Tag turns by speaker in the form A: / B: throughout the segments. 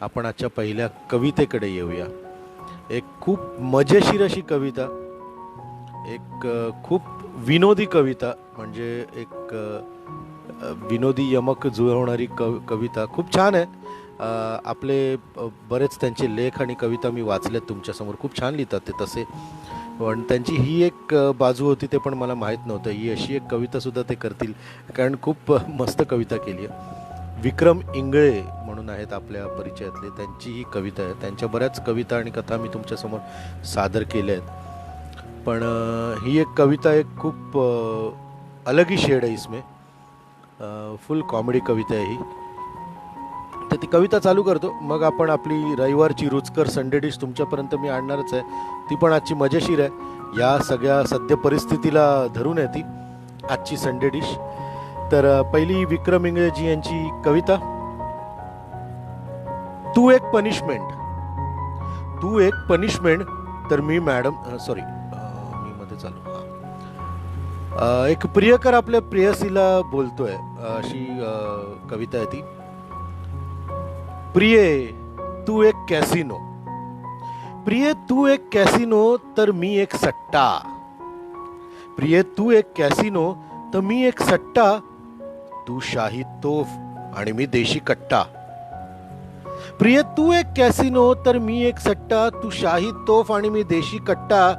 A: आपण आजच्या पहिल्या कवितेकडे येऊया. एक खूप मजेशीर अशी कविता, एक खूप विनोदी कविता, म्हणजे एक विनोदी यमक जुळवणारी कविता. खूप छान आहे. आपले बरेच त्यांचे लेख आणि कविता मी वाचल्यात तुमच्यासमोर. खूप छान लिहितात ते तसे, पण त्यांची ही एक बाजू होती ते पण मला माहीत नव्हतं. ही अशी एक कवितासुद्धा ते करतील, कारण खूप मस्त कविता केली आहे. विक्रम इंगळे म्हणून आहेत आपल्या परिचयातले, त्यांची ही कविता आहे. त्यांच्या बऱ्याच कविता आणि कथा मी तुमच्यासमोर सादर केल्या आहेत, पण ही एक कविता एक खूप अलग ही शेड आहे इसमें. फुल कॉमेडी कविता आहे ही. तर ती कविता चालू करतो, मग आपण आपली रविवारची रुचकर संडे डिश तुमच्यापर्यंत मी आणणारच आहे. ती पण आजची मजेशीर आहे. या सगळ्या सद्य परिस्थितीला धरून आहे ती आजची संडे डिश. तर पहिली विक्रम इंगळेजी यांची कविता. तू एक पनिशमेंट, तू एक पनिशमेंट, तर मी मॅडम सॉरी मी मध्ये चालू. एक प्रियकर आपल्या प्रेयसीला बोलतोय, अशी कविता आहे ती. प्रिये तू एक कॅसिनो, प्रिये तू एक कॅसिनो, तर मी एक सट्टा. प्रिये तू एक कॅसिनो, तर मी एक सट्टा. तू शाही तोफ आणि मी देशी कट्टा. प्रिय तू एक कॅसिनो, तर मी एक सट्टा. तू शाही तोफ आणि मी देशी कट्टा.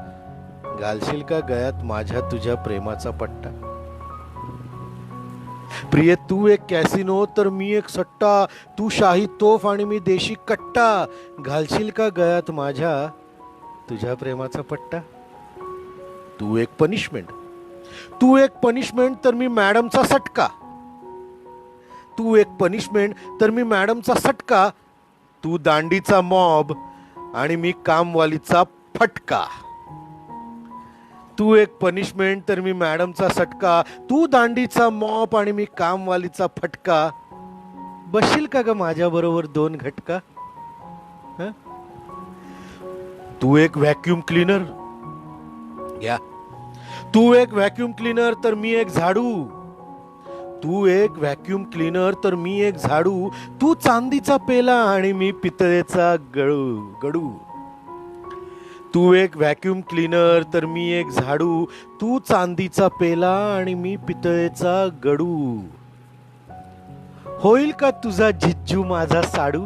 A: घालशील का गळ्यात माझ्या तुझ्या प्रेमाचा पट्टा. प्रिय तू एक कॅसिनो, तर मी एक सट्टा. तू शाही तोफ आणि मी देशी कट्टा. घालशील का गळ्यात माझ्या तुझ्या प्रेमाचा पट्टा. तू एक पनिशमेंट, तू एक पनिशमेंट, तर मी मॅडमचा सटका. तू एक पनिशमेंट, तर मी मॅडमचा सटका. तू दांडीचा मॉब आणि मी कामवालीचा फटका. तू एक पनिशमेंट, तर मी मॅडमचा सटका. तू दांडीचा मॉब आणि मी कामवालीचा फटका. बसशील का ग माझ्या बरोबर दोन घटका. तू एक व्हॅक्यूम क्लीनर, या. तू एक व्हॅक्यूम क्लीनर, तर मी एक झाडू. तू एक व्हॅक्यूम क्लीनर, तर मी एक झाडू. तू चांदीचा पेला आणि मी पितळेचा गडू. तू एक व्हॅक्यूम क्लीनर, तर मी एक झाडू. तू चांदीचा पेला आणि मी पितळेचा गडू. होईल का तुझा जिज्जू माझा साडू.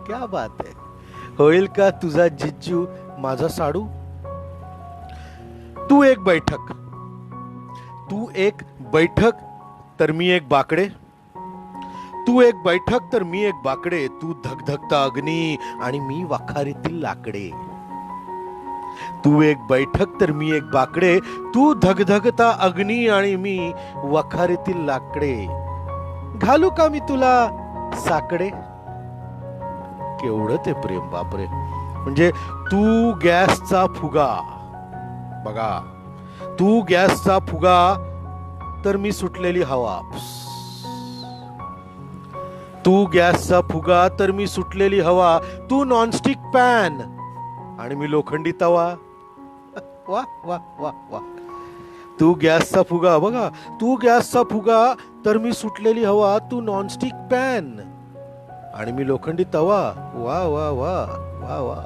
A: क्या बात आहे. होईल का तुझा जिज्जू माझा साडू. तू एक बैठक, तू एक बैठक, तर मी एक बाकडे. तू एक बैठक, तर मी एक बाकडे. तू धगधगता अग्नी आणि मी वाखारीतील लाकडे. तू एक बैठक, तर मी एक बाकडे. तू धगधगता अग्नी आणि मी वाखारीतील लाकडे. घालू का मी तुला साकडे. केवढं ते प्रेम, बापरे. म्हणजे तू गॅसचा फुगा, बघा. तू गॅसचा फुगा, तर मी सुटलेली हवा. तू गॅसचा फुगा, तर मी सुटलेली हवा. तू नॉनस्टिक पॅन आणि मी लोखंडी तवा. वा वा वा वा. तू गॅसचा फुगा, बघा. तू गॅसचा फुगा, तर मी सुटलेली हवा. तू नॉनस्टिक पॅन आणि मी लोखंडी तवा. वा वा वा वा वा.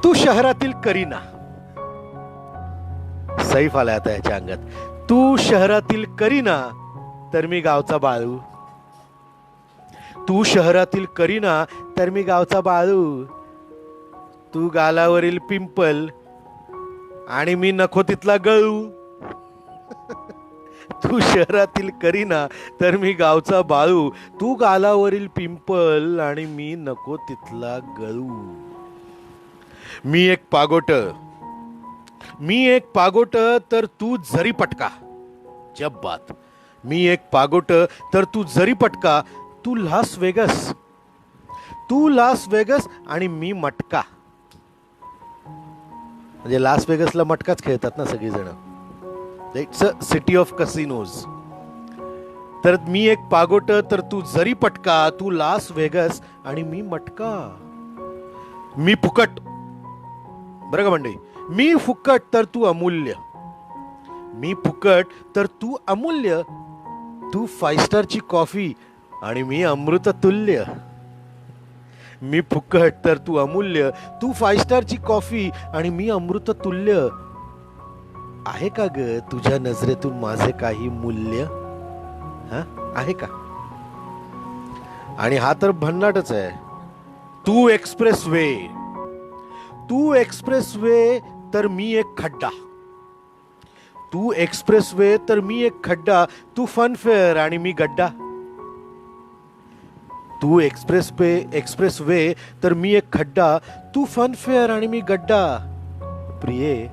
A: तू शहरातील करीना. सैफ आला आता याच्या अंगात. तू शहरातील करीना, तर मी गावचा बाळू. तू शहरातील करीना, तर मी गावचा बाळू. तू गालावरील पिंपल आणि मी नको तिथला गळू. तू शहरातील करीना, तर मी गावचा बाळू. तू गालावरील पिंपल आणि मी नको तिथला गळू. मी एक पागोट, मी एक पागोट तर तू जरी पटका. जब बात. मी एक पागोट तर तू जरी पटका. तू लास वेगस, तू लास वेगस आणि मी मटका. म्हणजे लास वेगसला मटकाच खेळतात ना सगळीजण. It's a city of casinos. तर मी एक पागोट तर तू जरी पटका. तू लास वेगस आणि मी मटका. मी फुकट, बरं का मंडळी, मी फुकट तर तू अमूल्य. मी फुकट तर तू अमूल्य. तू 5 स्टारची कॉफी आणि मी अमृत तुल्य. मी फुकट तर तू अमूल्य. तू 5 स्टारची कॉफी आणि मी अमृत तुल्य. आहे का ग तुझ्या नजरेतून माझे काही मूल्य? हा आहे का? आणि हा तर भन्नाटच आहे. तू एक्सप्रेस वे, तू एक्सप्रेस वे तर मी एक खड्डा. तू एक्सप्रेस वे तर मी एक खड्डा. तू फनफेअर आणि मी गड्डा. तू एक्सप्रेस वे तर मी एक खड्डा. तू फनफेअर आणि मी गड्डा. प्रिये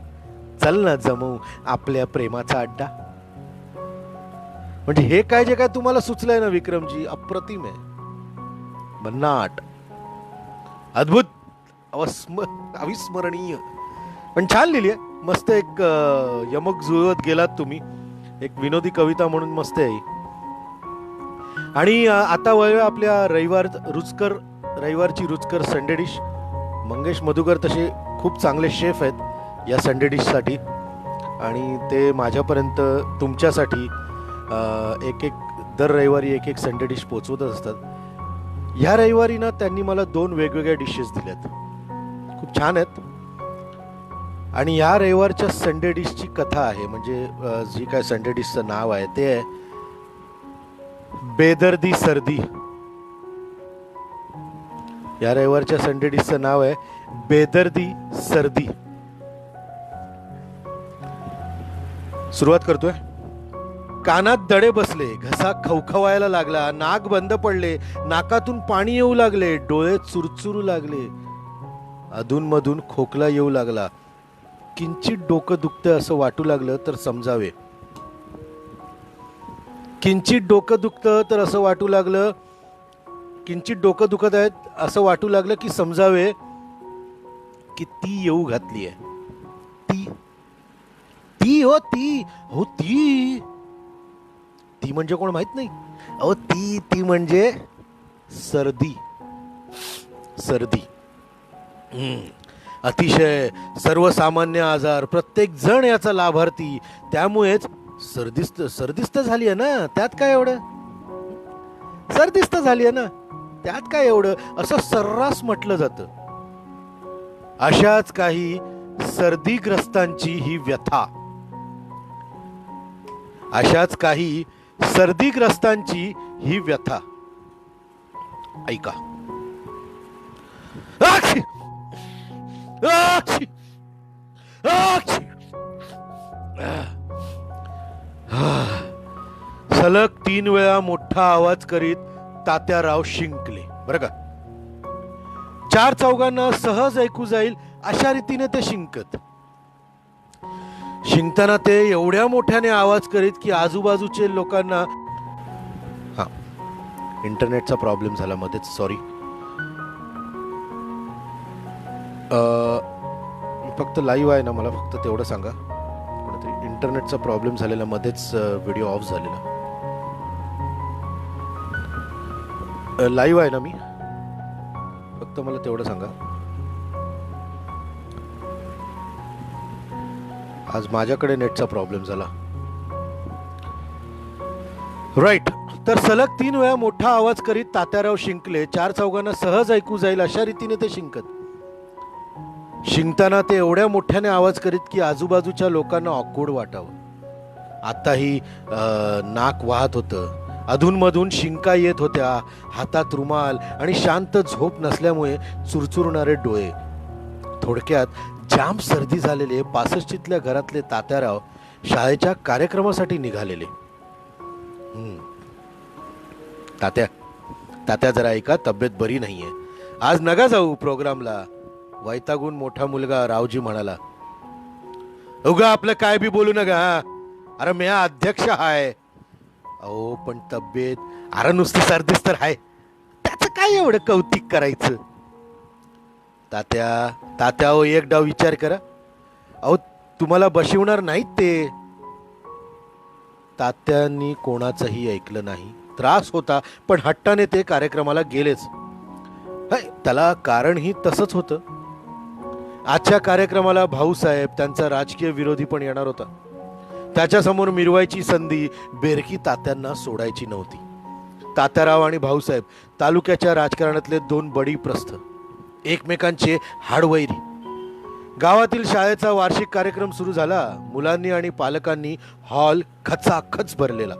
A: चल ना जमू आपल्या प्रेमाचा अड्डा. म्हणजे हे काय जे काय तुम्हाला सुचलंय ना विक्रमजी, अप्रतिम आहे, भन्नाट, अद्भुत, अविस्मरणीय. पण छान लिहिली आहे, मस्त. एक यमक जुळवत गेलात तुम्ही. एक विनोदी कविता म्हणून मस्त आहे. आणि आता वळूया आपल्या रविवारची रुचकर संडे डिश. मंगेश मधुकर तसे खूप चांगले शेफ आहेत या संडे डिशसाठी, आणि ते माझ्यापर्यंत तुमच्यासाठी दर रविवारी एक संडे डिश पोचवतच असतात. ह्या रविवारी ना त्यांनी मला 2 वेगवेगळ्या डिशेस दिल्यात, खूप छान आहेत. आणि या रविवारच्या संडे डिशची कथा आहे, म्हणजे जी काय संडे डिशचं नाव आहे ते आहे बेदर्दी सर्दी. या रविवारच्या संडे डिशचं नाव आहे बेदर्दी सर्दी. सुरुवात करतोय. कानात दडे बसले, घसा खवखवायला लागला, नाक बंद पडले, नाकातून पाणी येऊ लागले, डोळे चुरचुरू लागले, अधूनमधून खोकला येऊ लागला. किंचित डोकं दुखतं असं वाटू लागलं तर समजावे. किंचित डोकं दुखतं तर असं वाटू लागलं, किंचित डोकं दुखत आहेत असं वाटू लागलं की समजावे की ती येऊ घातली आहे. ती ती हो ती हो ती ती म्हणजे कोण माहित नाही? अहो ती म्हणजे सर्दी. सर्दी अतिशय सर्वसामान्य आजार, प्रत्येक जण याचा लाभार्थी. त्यामुळेच सर्दीस्त झाली आहे ना, त्यात काय एवढं? सर्दीस्त झाली आहे ना, त्यात काय एवढं? असं सर्रास म्हटलं जातं. अशाच काही सर्दीग्रस्तांची ही व्यथा, अशाच काही सर्दीग्रस्तांची ही व्यथा ऐका. सलग 3 वेळा मोठा आवाज करीत तात्याराव शिंकले. बरं का, 4 चौघांना सहज ऐकू जाईल अशा रीतीने ते शिंकत. शिंकताना ते एवढ्या मोठ्याने आवाज करीत की आजूबाजूचे लोकांना. हा इंटरनेटचा प्रॉब्लेम झाला मध्येच, सॉरी. फक्त लाईव्ह आहे ना, मला फक्त तेवढं सांगा. कोणतरी इंटरनेटचा प्रॉब्लेम झालेला, मध्येच व्हिडिओ ऑफ झालेला. लाईव्ह आहे ना मी, फक्त मला तेवढं सांगा. आज माझ्याकडे नेटचा प्रॉब्लेम झाला. राईट. तर सलग 3 वेळा मोठा आवाज करीत तात्याराव शिंकले. 4 चौघांना सहज ऐकू जाईल अशा रीतीने ते शिंकत. शिंकताना ते एवढ्या मोठ्याने आवाज करीत की आजूबाजूच्या लोकांना ऑकवर्ड वाटावं. आताही नाक वाहत होतं, अधूनमधून शिंका येत होत्या, हातात रुमाल आणि शांत झोप नसल्यामुळे चुरचुरणारे डोळे. थोडक्यात जाम सर्दी झालेले 65ल्या घरातले तात्याराव शाळेच्या कार्यक्रमासाठी निघालेले. तात्या जरा ऐका, तब्येत बरी नाहीये, आज नका जाऊ प्रोग्रामला. वैतागून मोठा मुलगा रावजी म्हणाला, उगा आपलं काय बी बोलू नका. अरे मी अध्यक्ष हाय. अहो पण तब्येत, अरे नुसती सर्दीच तर आहे, त्याचं काय एवढं कौतिक करायचं. तात्या तात्या अहो एक डाव विचार करा. अहो तुम्हाला बशिवणार नाहीत ते. तात्यांनी कोणाचंही ऐकलं नाही. त्रास होता पण हट्टाने ते कार्यक्रमाला गेलेच. त्याला कारणही तसंच होतं. आजच्या कार्यक्रमाला भाऊसाहेब, त्यांचा राजकीय विरोधी पण येणार होता. त्याच्यासमोर मिरवायची संधी बेरकी तात्यांना सोडायची नव्हती. तात्याराव आणि भाऊसाहेब तालुक्याच्या राजकारणातले दोन बडी प्रस्थ, एकमेकांचे हाडवैरी. गावातील शाळेचा वार्षिक कार्यक्रम सुरू झाला. मुलांनी आणि पालकांनी हॉल खचाखच भरलेला.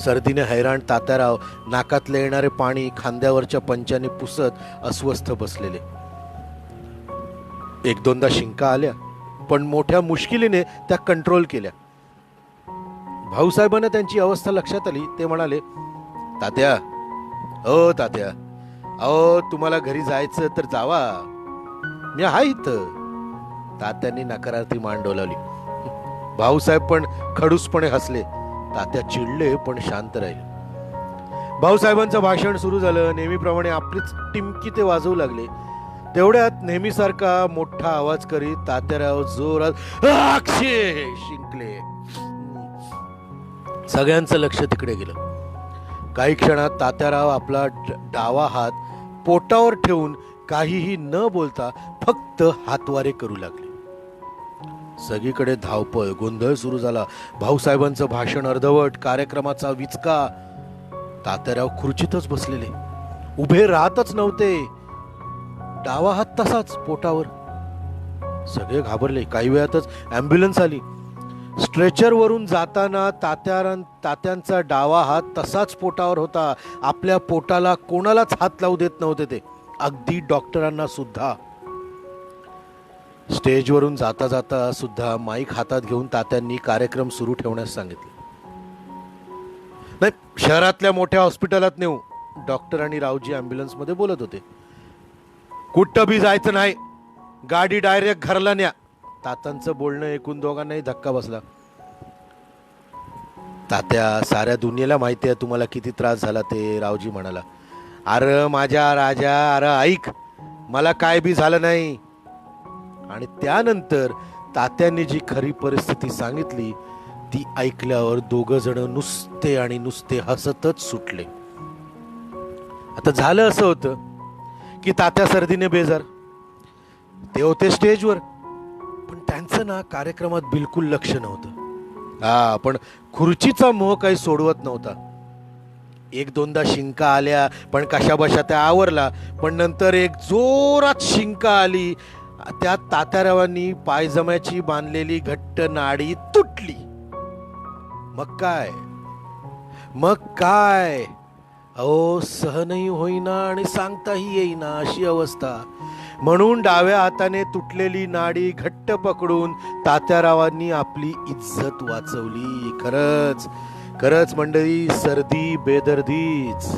A: सर्दीने हैराण तात्याराव नाकातले येणारे पाणी खांद्यावरच्या पंचाने पुसत अस्वस्थ बसलेले. एक दोनदा शिंका आल्या पण मोठ्या मुश्किलीने त्या कंट्रोल केल्या. भाऊसाहेबांना त्यांची अवस्था लक्षात आली. ते म्हणाले, तात्या, ओ तात्या, अहो तुम्हाला घरी जायचं तर जावा, मी आहे इथं. तात्यांनी नकारार्थी मान डोलावली. भाऊसाहेब पण खडूसपणे हसले. तात्या चिडले पण शांत राहिले. भाऊसाहेबांचं भाषण सुरू झालं. नेहमीप्रमाणे आपलीच टिमकी ते वाजवू लागले. तेवढ्यात नेहमीसारखा मोठा आवाज करीत तात्याराव जोरात शिंकले. सगळ्यांचं लक्ष तिकडे गेलं. काही क्षणात तात्याराव आपला डावा हात पोटावर ठेवून काहीही न बोलता फक्त हातवारे करू लागले. सगळीकडे धावपळ, गोंधळ सुरू झाला. भाऊसाहेबांचं भाषण अर्धवट, कार्यक्रमाचा विचका. तात्याराव खुर्चीतच बसलेले, उभे राहतच नव्हते. डावा हात तसाच पोटावर. सगळे घाबरले. काही वेळातच ॲम्ब्युलन्स आली. स्ट्रेचर वरून जाताना तात्यांचा डावा हात तसाच पोटावर होता. आपल्या पोटाला कोणालाच हात लावू देत नव्हते ते, अगदी डॉक्टरांना सुद्धा. स्टेजवरून जाता जाता सुद्धा माईक हातात घेऊन तात्यांनी कार्यक्रम सुरू ठेवण्यास सांगितले. नाही, शहरातल्या मोठ्या हॉस्पिटलात नेऊ, डॉक्टर आणि रावजी ॲम्ब्युलन्स मध्ये बोलत होते. कुठं बी जायचं नाही, गाडी डायरेक्ट घरला न्या. तात्यांचं बोलणं ऐकून दोघांनाही धक्का बसला. तात्या, साऱ्या दुनियेला माहिती आहे तुम्हाला किती त्रास झाला ते, रावजी म्हणाला. अरे माझ्या राजा, अरे ऐक, मला काय बी झालं नाही. आणि त्यानंतर तात्यांनी जी खरी परिस्थिती सांगितली ती ऐकल्यावर दोघं जण नुसते आणि नुसते हसतच सुटले. आता झालं असं होतं की तात्या सर्दीने बेजार. ते होते स्टेजवर, पण त्यांचं ना कार्यक्रमात बिलकुल लक्ष नव्हतं. पण खुर्चीचा मोह काही सोडवत नव्हता. एक दोनदा शिंका आल्या पण कशाबशा त्या आवरला. पण नंतर एक जोरात शिंका आली. त्यात तात्यारावांनी पायजम्याची बांधलेली घट्ट नाडी तुटली. मग काय अहो, सहनही होईना आणि सांगताही येईना अशी अवस्था. म्हणून डाव्या हाताने तुटलेली नाडी घट्ट पकडून तात्यारावांनी आपली इज्जत वाचवली. खरंच मंडळी, सर्दी बेदर्दीच.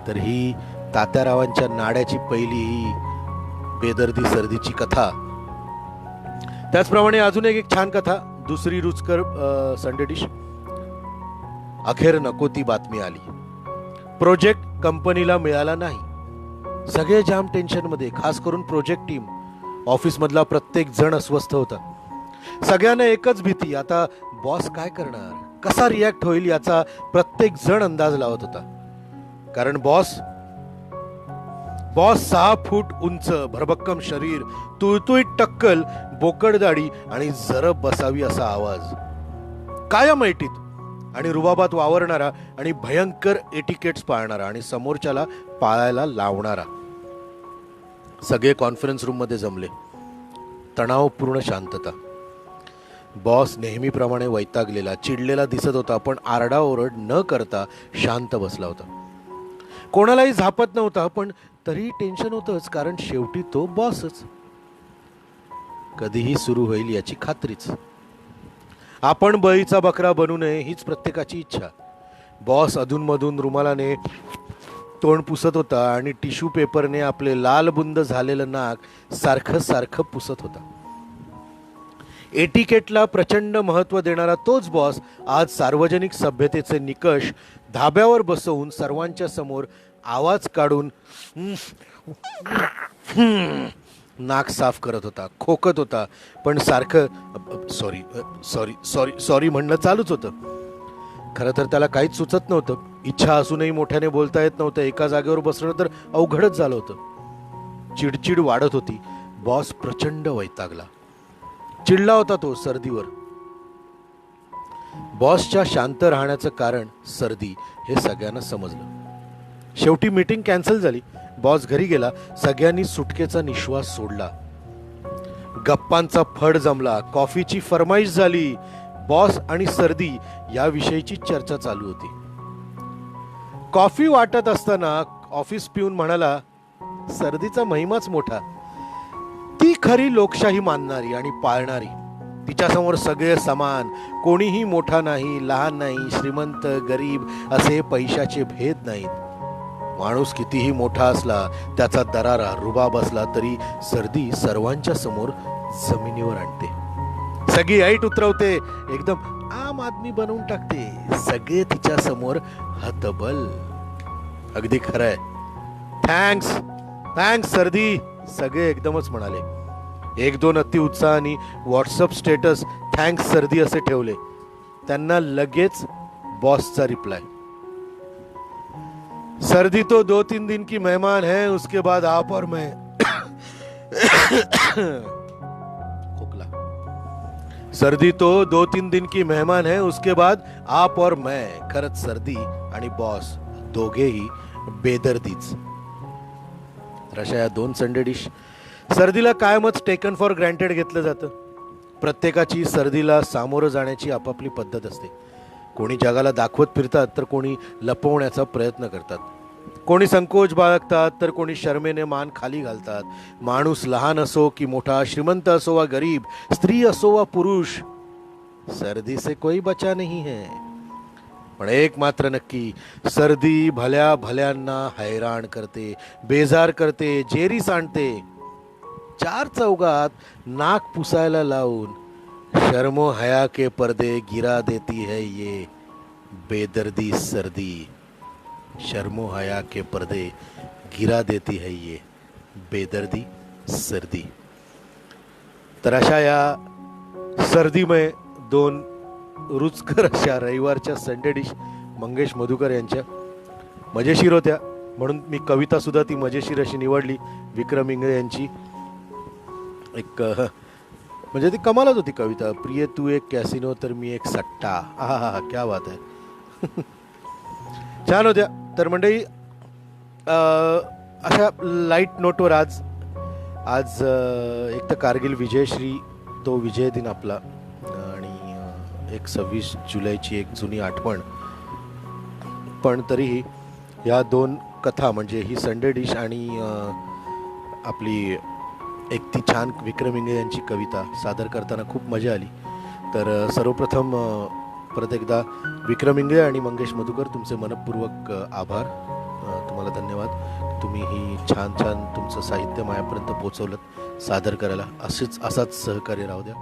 A: तर ही तात्यारावांच्या नाड्याची पहिली ही बेदर्दी सर्दीची कथा. त्याचप्रमाणे अजून एक छान कथा, दुसरी रुचकर संडे डिश. अखेर नको ती बातमी आली. प्रोजेक्ट कंपनीला मिळाला नाही. सगळे जाम टेन्शन मध्ये, खास करून प्रोजेक्ट टीम. ऑफिस मधला प्रत्येक जण अस्वस्थ होता. सगळ्यांना एकच भीती, आता बॉस काय करणार, कसा रिॲक्ट होईल याचा प्रत्येक जण अंदाज लावत होता. कारण बॉस 6 फूट उंच, भरभक्कम शरीर, तुळतुळीत टक्कल, बोकड दाढी आणि जरब बसावी असा आवाज, कायम ऐटीत आणि रुबाबात वावरणारा आणि भयंकर एटिकेट्स पाळणारा आणि समोरच्याला पाळायला लावणारा. सगळे कॉन्फरन्स रूम मध्ये जमले. तणावपूर्ण शांतता. बॉस नेहमीप्रमाणे वैतागलेला, चिडलेला दिसत होता, पण आरडाओरड न करता शांत बसला होता. कोणालाही झापत नव्हता, पण तरी टेन्शन होतंच, कारण शेवटी तो बॉसच. कधीही सुरू होईल याची खात्रीच. आपण बळीचा बकरा बनू नये हीच प्रत्येकाची इच्छा. बॉस अधूनमधून रुमालाने तोंड पुसत होता आणि टिश्यू पेपरने आपले लालबुंद झालेलं नाक सारखं सारखं पुसत होता. एटिकेटला प्रचंड महत्त्व देणारा तोच बॉस आज सार्वजनिक सभ्यतेचे निकष धाब्यावर बसवून सर्वांच्या समोर आवाज काढून नाक साफ करत होता, खोकत होता, पण सारखं सॉरी सॉरी सॉरी सॉरी म्हणणं चालूच होतं. खरं तर त्याला काहीच सुचत नव्हतं. इच्छा असूनही मोठ्याने बोलता येत नव्हतं. एका जागेवर बसणं तर अवघडच झालं होतं. चिडचिड वाढत होती. बॉस प्रचंड वैतागला. चिडला होता तो सर्दीवर. बॉसच्या शांत राहण्याचं कारण सर्दी हे सगळ्यांना समजलं. शेवटी मीटिंग कॅन्सल झाली. बॉस घरी गेला. सगळ्यांनी सुटकेचा निश्वास सोडला. गप्पांचा फड जमला. कॉफीची फरमाईश झाली. बॉस आणि सर्दी याविषयीची चर्चा चालू होती. कॉफी वाटत असताना ऑफिस पिऊन म्हणाला, सर्दीचा महिमाच मोठा. ती खरी लोकशाही मानणारी आणि पाळणारी. तिच्यासमोर सगळे समान. कोणीही मोठा नाही, लहान नाही, श्रीमंत गरीब असे पैशाचे भेद नाहीत. माणूस कितीही मोठा असला, त्याचा दरारा रुबाब असला तरी सर्दी सर्वांच्या समोर जमिनीवर आणते. सगळी ऐट उतरवते. एकदम आम आदमी बनवून टाकते. सगळे तिच्या समोर हतबल. अगदी खरंय. थँक्स थँक्स सर्दी, सगळे एकदमच म्हणाले. एक दोन अति उत्साहाने व्हॉट्सअप स्टेटस थँक्स सर्दी असे ठेवले. त्यांना लगेच बॉसचा रिप्लाय, सर्दी तो 2-3 दिन की मेहमान है, उसके बाद आप और मैं. खोकला. सर्दी तो 2-3 दिन की मेहमान है, उसके बाद आप और मैं. खरंच सर्दी आणि बॉस दोघेही बेदर्दीच. अशा या दोन संडे डिश. सर्दीला कायमच टेकन फॉर ग्रँटेड घेतलं जातं. प्रत्येकाची सर्दीला सामोरं जाण्याची आपापली पद्धत असते. कोणी जगाला दाखवत फिरतात तर कोणी लपवण्याचा प्रयत्न करतात. कोणी संकोच बाळगतात तर कोणी शर्मेने मान खाली घालतात. माणूस लहान असो की मोठा, श्रीमंत असो वा गरीब, स्त्री असो वा पुरुष, सर्दी से कोई बचा नहीं है. पण एक मात्र नक्की, सर्दी भल्या भल्यांना हैराण करते, बेजार करते, जेरी सांडते. चार चौघात नाक पुसायला लावून शर्मो हया के पर्दे गिरा देती है ये बेदर्दी सर्दी. शर्मो हया के पर्दे गिरा देती है ये बेदर्दी सर्दी. तर अशा या सर्दीमय दोन रुचकर अशा रविवारच्या संडे डिश मंगेश मधुकर यांच्या मजेशीर होत्या. म्हणून मी कविता सुद्धा ती मजेशीर अशी निवडली. विक्रम इंगळे यांची एक म्हणजे ती कमालच होती कविता. प्रिय तू एक कॅसिनो तर मी एक सट्टा. हा हा हा, क्या बात आहे. छान होत्या. तर मंडळी अशा लाईट नोटवर आज एक तर कारगिल विजयश्री, तो विजय दिन आपला, आणि एक 26 जुलैची एक जुनी आठवण. पण तरीही या दोन कथा म्हणजे ही संडे डिश आणि आपली एक ती छान विक्रम इंगळे यांची कविता सादर करताना खूप मजा आली. तर सर्वप्रथम परत एकदा विक्रम इंगळे आणि मंगेश मधुकर तुमचे मनपूर्वक आभार. तुम्हाला धन्यवाद. तुम्ही ही छान छान तुमचं साहित्य माझ्यापर्यंत पोहोचवलं, सादर करायला असाच सहकार्य राहू द्या.